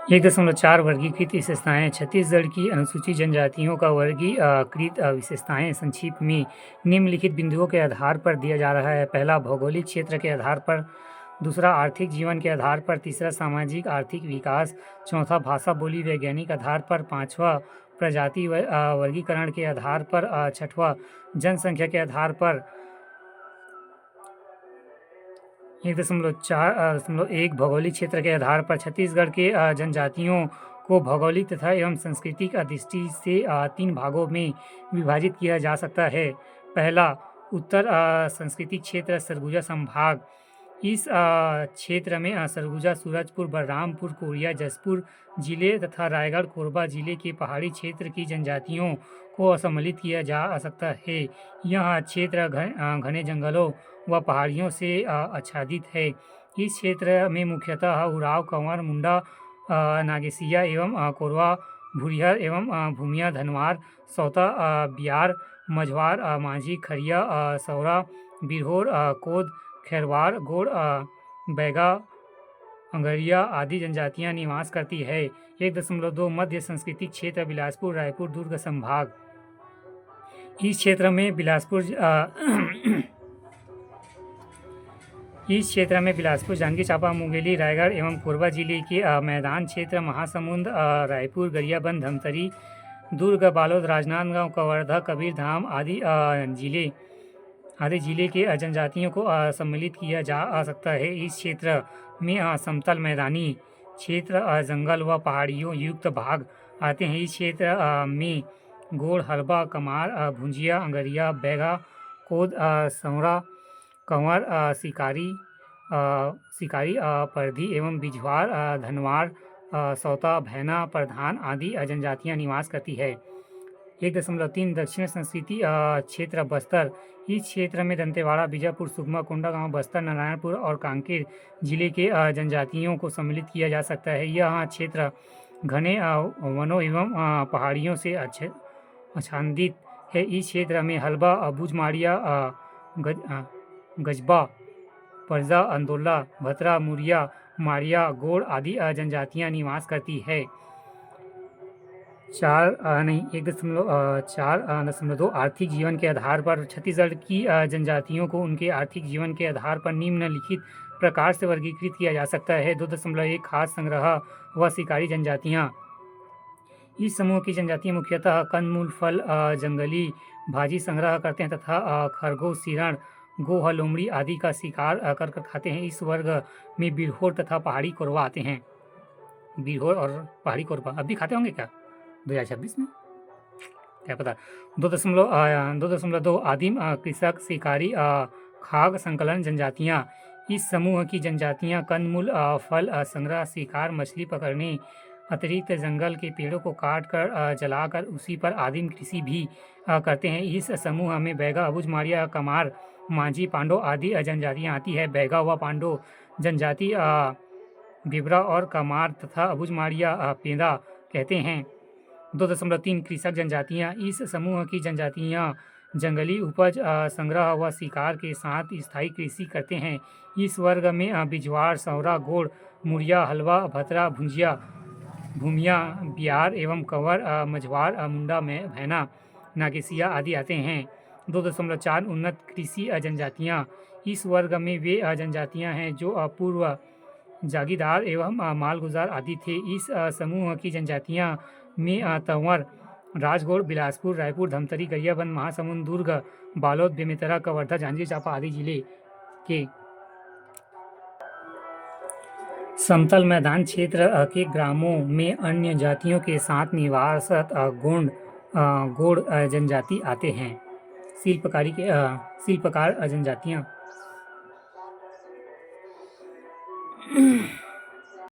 1.4 वर्गीकृत विशेषताएँ। छत्तीसगढ़ की अनुसूचित जनजातियों का वर्गीकृत विशेषताएँ संक्षिप्त में निम्नलिखित बिंदुओं के आधार पर दिया जा रहा है। पहला, भौगोलिक क्षेत्र के आधार पर। दूसरा, आर्थिक जीवन के आधार पर। तीसरा, सामाजिक आर्थिक विकास। चौथा, भाषा बोली वैज्ञानिक आधार पर। पाँचवा, प्रजाति वर्गीकरण के आधार पर। छठवां, जनसंख्या के आधार पर। 1.4.1 भौगोलिक क्षेत्र के आधार पर छत्तीसगढ़ के जनजातियों को भौगोलिक तथा एवं सांस्कृतिक दृष्टि से 3 भागों में विभाजित किया जा सकता है। पहला, उत्तर सांस्कृतिक क्षेत्र सरगुजा संभाग। इस क्षेत्र में सरगुजा, सूरजपुर, बलरामपुर, कोरिया, जशपुर जिले तथा रायगढ़, कोरबा जिले के पहाड़ी क्षेत्र की जनजातियों को सम्मिलित किया जा सकता है। यह क्षेत्र घने जंगलों व पहाड़ियों से आच्छादित है। इस क्षेत्र में मुख्यतः उरांव, कंवर, मुंडा, नागेसिया एवं कोरवा, भुरिहर एवं भूमिया, धनवार, सौता, बियार, मझवार, माझी, खरिया, सौरा, बिरहोर, कोद, खैरवार, गोड़, बैगा, अंगरिया आदि जनजातियां निवास करती है। 1.2 मध्य सांस्कृतिक क्षेत्र बिलासपुर, रायपुर, दुर्ग संभाग। इस क्षेत्र में बिलासपुर, जांजगीर चांपा, मुंगेली, रायगढ़ एवं कोरबा जिले के मैदान क्षेत्र, महासमुंद, रायपुर, गरियाबंद, धमतरी, दुर्ग, बालोद, राजनांदगांव, कवर्धा, कबीरधाम आदि जिले के जनजातियों को सम्मिलित किया जा सकता है। इस क्षेत्र में समतल मैदानी क्षेत्र, जंगल व पहाड़ियों युक्त भाग आते हैं। इस क्षेत्र में गोड़, हलबा, कमार, भुंजिया, अंगरिया, बैगा, कोद, सौरा, कंवर, शिकारी, परधी एवं बिझवार, धनवार, सौता, भैना, प्रधान आदि जनजातियां निवास करती है। 1.3 दक्षिण संस्कृति क्षेत्र बस्तर। इस क्षेत्र में दंतेवाड़ा, बीजापुर, सुकमा, कोंडागांव, बस्तर, नारायणपुर और कांकेर जिले के जनजातियों को सम्मिलित किया जा सकता है। यह क्षेत्र घने वनों एवं पहाड़ियों से आच्छादित है। इस क्षेत्र में हलबा, बुझमाड़िया, गजबा, परजा, अंदोला, भतरा, मुरिया, माड़िया, गोड़ आदि जनजातियां निवास करती है। 1.4.2 आर्थिक जीवन के आधार पर छत्तीसगढ़ की जनजातियों को उनके आर्थिक जीवन के आधार पर निम्नलिखित प्रकार से वर्गीकृत किया जा सकता है। 2.1 खाद्य संग्रह व शिकारी जनजातियाँ। इस समूह की जनजातियाँ मुख्यतः कंदमूल, फल, जंगली भाजी संग्रह करते हैं तथा खरगोश, सिरण, गोह, लोमड़ी आदि का शिकार कर खाते हैं। इस वर्ग में बिरहोर तथा पहाड़ी कोरवा आते हैं। बिरहोर और पहाड़ी कोरवा अब भी खाते होंगे क्या 2026 में, क्या पता। 2.2 आदिम कृषक, शिकारी, खाद्य संकलन जनजातियाँ। इस समूह की जनजातियाँ कंदमूल, फल संग्रह, शिकार, मछली पकड़ने, अतिरिक्त जंगल के पेड़ों को काट कर जलाकर उसी पर आदिम कृषि भी करते हैं। इस समूह में बैगा, बुझमाड़िया, कमार, माझी, पांडो आदि जनजातियाँ आती है। बैगा व पांडो जनजाति बिबरा और कमार तथा बुझमाड़िया पेंदा कहते हैं। 2.3 कृषक जनजातियाँ। इस समूह की जनजातियाँ जंगली उपज संग्रह व शिकार के साथ स्थायी कृषि करते हैं। इस वर्ग में बिझवार, सौरा, गोड़, मुरिया, हलवा, भतरा, भुंजिया, भूमिया, बियार एवं कंवर, मझवार, मुंडा, भैना, नागेसिया आदि आते हैं। 2.4 उन्नत कृषि जनजातियाँ। इस वर्ग में वे जनजातियाँ हैं जो पूर्व जागीरदार एवं मालगुजार आदि थे। इस समूह की जनजातियाँ में तंवर, राजगढ़, बिलासपुर, रायपुर, धमतरी, गरियाबंद, महासमुंद, दुर्ग, बालोद, बेमेतरा, कवर्धा, जांजगीर चांपा आदि जिले के समतल मैदान क्षेत्र के ग्रामों में अन्य जातियों के साथ निवासरत गोंड जनजाति आते हैं। शिल्पकार जनजातियाँ।